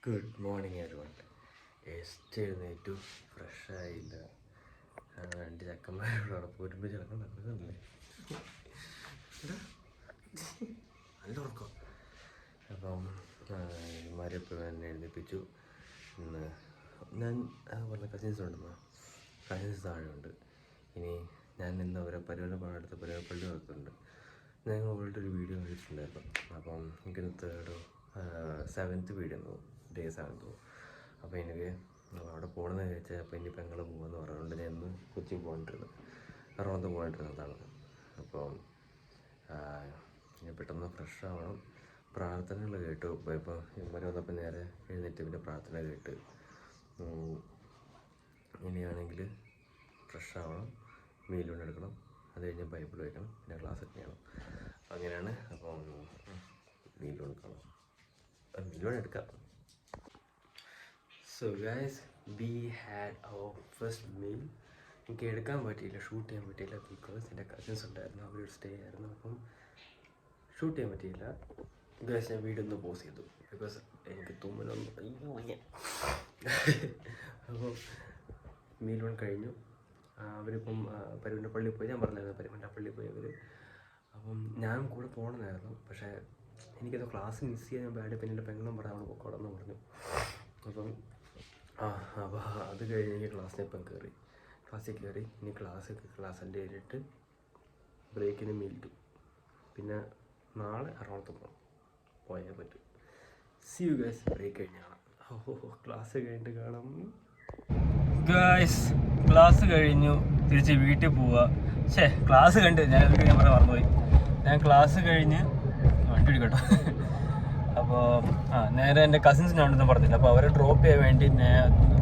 Good morning everyone. Just എഴുന്നേറ്റു, ഫ്രഷായില്ല. രണ്ട് ചക്കന്മാരോട് ഒരുമിച്ച് കിടക്കാൻ നടക്കുന്നില്ലേ, നല്ല ഉറക്കം. അപ്പം ഇവന്മാരിപ്പോൾ എന്നെ എഴുന്നേൽപ്പിച്ചു. ഇന്ന് ഞാൻ പറഞ്ഞ കസിൻസ് ഉണ്ടെന്നോ, കസിൻസ് താഴെയുണ്ട്. ഇനി ഞാൻ ഇന്ന് അവരെ പരിപാടി പള്ളി നടത്തുന്നുണ്ട്. ഞങ്ങൾ അവളുടെ ഒരു വീഡിയോ കഴിച്ചിട്ടുണ്ടായിരുന്നു. അപ്പം എനിക്കൊന്ന് സെവൻത്ത് വീഡിയോ തോന്നും, ഡേ 7 തോന്നും. അപ്പോൾ എനിക്ക് അവിടെ പോകണമെന്ന് ചോദിച്ചാൽ അപ്പോൾ ഇനി പെങ്ങൾ പോകുമെന്ന് പറഞ്ഞുകൊണ്ട് ഞാൻ ഇന്ന് കൊച്ചി പോകേണ്ടിരുന്നത്, എറണാകുളത്ത് പോകേണ്ടിരുന്നതാണ്. അപ്പോൾ ഇനി പെട്ടെന്ന് ഫ്രഷ് ആവണം. പ്രാർത്ഥനകൾ കേട്ടു. ഇപ്പോൾ ഇവരെ വന്നപ്പോൾ നേരെ എഴുന്നേറ്റ് പിന്നെ പ്രാർത്ഥന കേട്ട് ഇനിയാണെങ്കിൽ ഫ്രഷ് ആവണം, മീൽ എടുക്കണം, അത് കഴിഞ്ഞ് ബൈബിൾ വയ്ക്കണം, പിന്നെ ക്ലാസ് ഒക്കെ ചെയ്യണം. അങ്ങനെയാണ്. അപ്പം മീൽ എടുക്കണം, മീൽ എടുക്കാം. So guys, we had our first meal. എനിക്ക് എടുക്കാൻ പറ്റിയില്ല, ഷൂട്ട് ചെയ്യാൻ പറ്റിയില്ല, ബിക്കോസ് എൻ്റെ കസിൻസ് ഉണ്ടായിരുന്നു, അവരൊരു സ്റ്റേ ആയിരുന്നു. അപ്പം ഷൂട്ട് ചെയ്യാൻ പറ്റിയില്ല. ഗൈസ്, ഞാൻ വീഡിയോ ഒന്ന് പോസ് ചെയ്തു, ബിക്കോസ് എനിക്ക് തുമ്മലൊന്നും അപ്പോൾ മീൽ കഴിഞ്ഞു. അവരിപ്പം പരുവിൻ്റെ പള്ളിയിൽ പോയി. ഞാൻ പറഞ്ഞായിരുന്നു പരുവിൻ്റെ പള്ളിയിൽ പോയി അവർ. അപ്പം ഞാനും കൂടെ പോകണമെന്നായിരുന്നു, പക്ഷേ എനിക്കത് ക്ലാസ് മിസ് ചെയ്യാൻ ബാഡ്. പിന്നെ എൻ്റെ പെങ്ങളും പറഞ്ഞു അവിടെ പോക്കോടെന്ന് പറഞ്ഞു. അപ്പം അപ്പോൾ അത് കഴിഞ്ഞ് എനിക്ക് ക്ലാസ്സിൽ കയറി. ഇനി ക്ലാസ് അറ്റൻഡ് ചെയ്തിട്ട് ബ്രേക്കിന് മീൽട്ടു. പിന്നെ നാളെ എറണാകുളത്ത് പോയാൽ പറ്റും. സി യു ഗൈസ്, ബ്രേക്ക് കഴിഞ്ഞ് കാണാം. ക്ലാസ് കഴിഞ്ഞിട്ട് കാണാം ഗൈസ്. ക്ലാസ് കഴിഞ്ഞു, തിരിച്ച് വീട്ടിൽ പോവുക. ക്ലാസ് കണ്ട് ഞാൻ മറന്നുപോയി. ഞാൻ ക്ലാസ് കഴിഞ്ഞ് വണ്ടി പിടിക്കട്ടോ. അപ്പോൾ നേരെ എൻ്റെ കസിൻസിനാണെന്ന് പറഞ്ഞില്ല. അപ്പോൾ അവരെ ഡ്രോപ്പ് ചെയ്യാൻ വേണ്ടി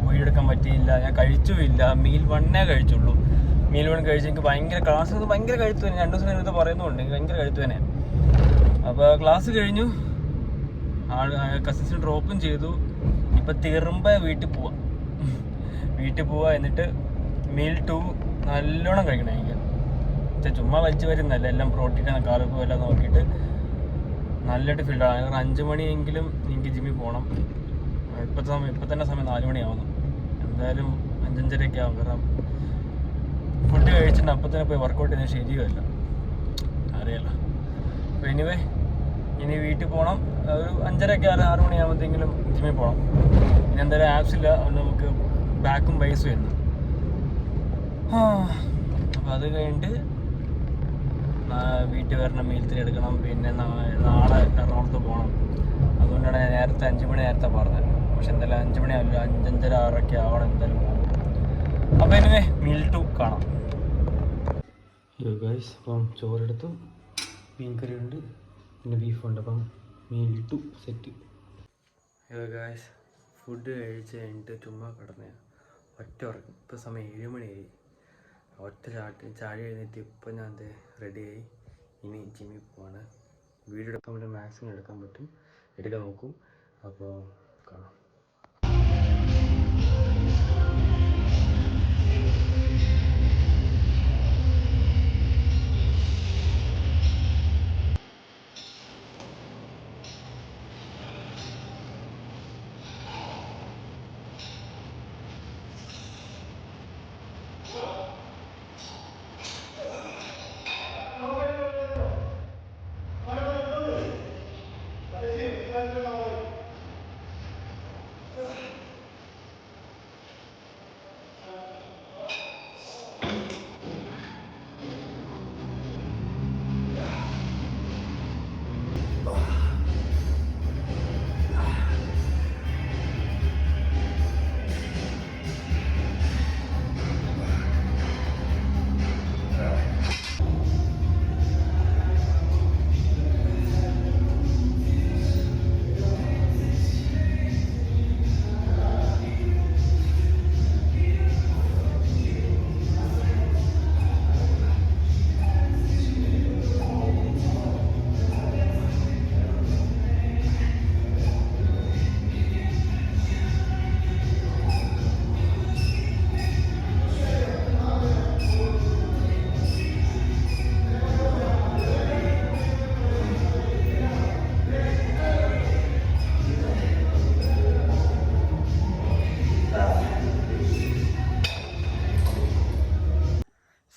വീടെടുക്കാൻ പറ്റിയില്ല. ഞാൻ കഴിച്ചുമില്ല, മീൽ 1 കഴിച്ചുള്ളൂ. മീൽ 1 കഴിച്ച് എനിക്ക് ഭയങ്കര കഴുത്തു തന്നെ. 2 ദിവസം കഴിഞ്ഞിട്ട് പറയുന്നുണ്ട്, എനിക്ക് ഭയങ്കര കഴുത്തു തന്നെ. അപ്പോൾ ക്ലാസ് കഴിഞ്ഞു, കസിൻസിന് ഡ്രോപ്പും ചെയ്തു. ഇപ്പം തീർമ്പ വീട്ടിൽ പോവാ. എന്നിട്ട് മീൽ 2 നല്ലോണം കഴിക്കണം. എനിക്ക് ചുമ്മാ വലിച്ചു വരുന്നല്ല, എല്ലാം പ്രോട്ടീനാണ്, കാർബും എല്ലാം നോക്കിയിട്ട് നല്ലതായിട്ട് ഫീൽഡാണ്. കാരണം 5 മണിയെങ്കിലും എനിക്ക് ജിമ്മിൽ പോകണം. ഇപ്പം തന്നെ സമയം 4 മണിയാവുന്നു. എന്തായാലും 5-5:30 ആവും. കാരണം ഫുഡ് കഴിച്ചിട്ട് അപ്പം തന്നെ പോയി വർക്കൗട്ട് ചെയ്യുന്നത് ശരിയല്ല, അറിയാലോ. അപ്പോൾ എനിവേ, ഇനി വീട്ടിൽ പോകണം. ഒരു 5:30 6 മണിയാകുമ്പോഴത്തേങ്കിലും ജിമ്മിൽ പോകണം. ഇനി എന്തായാലും ആപ്സില്ല, അതുകൊണ്ട് നമുക്ക് ബാക്കും ബൈസും എന്ന്. അപ്പോൾ അത് കഴിഞ്ഞിട്ട് വീട്ടിൽ വരണം, മീൽ 3 എടുക്കണം. പിന്നെ നാളെ എറണാകുളത്ത് പോകണം. അതുകൊണ്ടാണ് ഞാൻ നേരത്തെ 5 മണി പറഞ്ഞത്. പക്ഷെ എന്തായാലും 5 മണി ആവില്ല, 5-5:30 6 ആവണം എന്തായാലും പോകും. അപ്പോൾ എനിവേ മീൽ 2 കാണാം. ഹലോ ഗൈസ്, അപ്പം ചോറെടുത്തു, മീൻ കറി ഉണ്ട്, പിന്നെ ബീഫുണ്ട്. അപ്പം meal 2 set. Hello guys, food കഴിച്ച് കഴിഞ്ഞിട്ട് ചുമ്മാ കിടന്ന ഒറ്റ ഉറക്കം. ഇപ്പോൾ സമയം 7 മണിയായി. ചാടി എഴുന്നേറ്റ് ഇപ്പം ഞാൻ റെഡിയായി. ഇനി ജിമ്മിൽ പോവാണ്. വീഡിയോ എടുക്കാൻ വേണ്ടി മാക്സിമം എടുക്കാൻ നോക്കും. അപ്പോൾ കാണാം.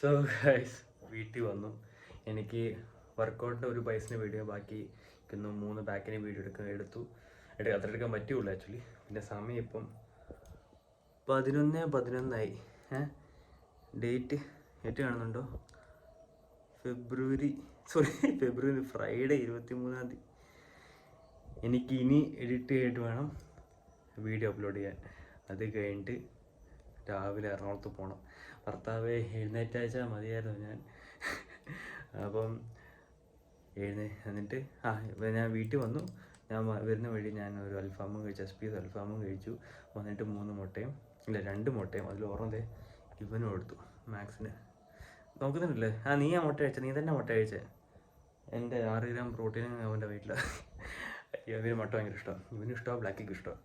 സോ ഗൈസ് വീട്ടിൽ വന്നു. എനിക്ക് വർക്കൗട്ടിൻ്റെ ഒരു ബൈസിന് വീഡിയോ ബാക്കി ഇന്ന് 3 ബാക്കിന് വീഡിയോ എടുത്തു. അത്ര എടുക്കാൻ പറ്റുള്ളൂ ആക്ച്വലി. പിന്നെ സമയം ഇപ്പം 11:11 ഡേറ്റ് കാണുന്നുണ്ടോ? ഫെബ്രുവരി ഫ്രൈഡേ 23. എനിക്ക് ഇനി എഡിറ്റ് ചെയ്തിട്ട് വേണം വീഡിയോ അപ്ലോഡ് ചെയ്യാൻ. അത് കഴിഞ്ഞിട്ട് രാവിലെ എറണാകുളത്ത് പോകണം. ഭർത്താവെ എഴുന്നേറ്റാഴ്ച മതിയായിരുന്നു ഞാൻ. അപ്പം എന്നിട്ട് ഞാൻ വീട്ടിൽ വന്നു. ഞാൻ വരുന്ന വഴി ഞാൻ ഒരു അൽഫാമും കഴിച്ചു, SP's അൽഫാമും കഴിച്ചു. വന്നിട്ട് 3 മുട്ടയും 2 മുട്ടയും അതിൽ ഓർമ്മ ഇവനും എടുത്തു, മാക്സിന്. നോക്കുന്നുണ്ടല്ലേ? നീ ആ മുട്ട കഴിച്ചത്, നീ തന്നെ മുട്ട കഴിച്ചേ. എൻ്റെ 6 ഗ്രാം പ്രോട്ടീനും അവൻ്റെ വീട്ടിലാണ്. ഇവന് മുട്ട ഭയങ്കര ഇഷ്ടമാണ്, ഇവനും ഇഷ്ടമാണ്, ബ്ലാക്ക് എഗ് ഇഷ്ടമാണ്.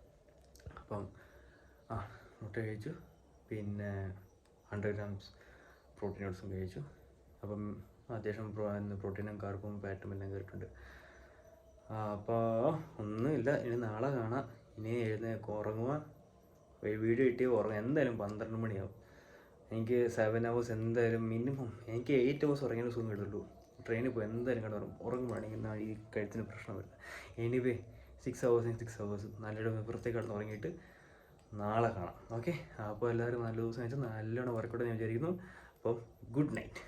അപ്പം മുട്ട കഴിച്ചു. പിന്നെ 100 ഗ്രാംസ് പ്രോട്ടീൻ ഓട്സും കഴിച്ചു. അപ്പം അത്യാവശ്യം പ്രോട്ടീനും കാർബും ഫാറ്റും എല്ലാം കയറിയിട്ടുണ്ട്. അപ്പോൾ ഒന്നുമില്ല, ഇനി നാളെ കാണാം. ഇനി ഉറങ്ങുക, വീഡിയോ കിട്ടിയ ഉറങ്ങുക. എന്തായാലും 12 മണിയാവും. എനിക്ക് 7 hours എന്തായാലും മിനിമം. എനിക്ക് 8 hours ഉറങ്ങിയാലും സുഖം കിട്ടുള്ളൂ. ട്രെയിനിൽ പോയി എന്തായാലും കിടന്നു ഉറങ്ങുമ്പോഴാണെങ്കിൽ ഈ കഴുത്തിന് പ്രശ്നമില്ല. എനിവേ 6 hours നല്ലൊരു വൃത്തിക്ക് കിടന്ന് ഉറങ്ങിയിട്ട് നാളെ കാണാം. ഓക്കെ, അപ്പോൾ എല്ലാവരും നല്ല ദിവസം വെച്ചാൽ നല്ലോണം വർക്കൗട്ട് ഞാൻ വിചാരിക്കുന്നു. അപ്പോൾ ഗുഡ് നൈറ്റ്.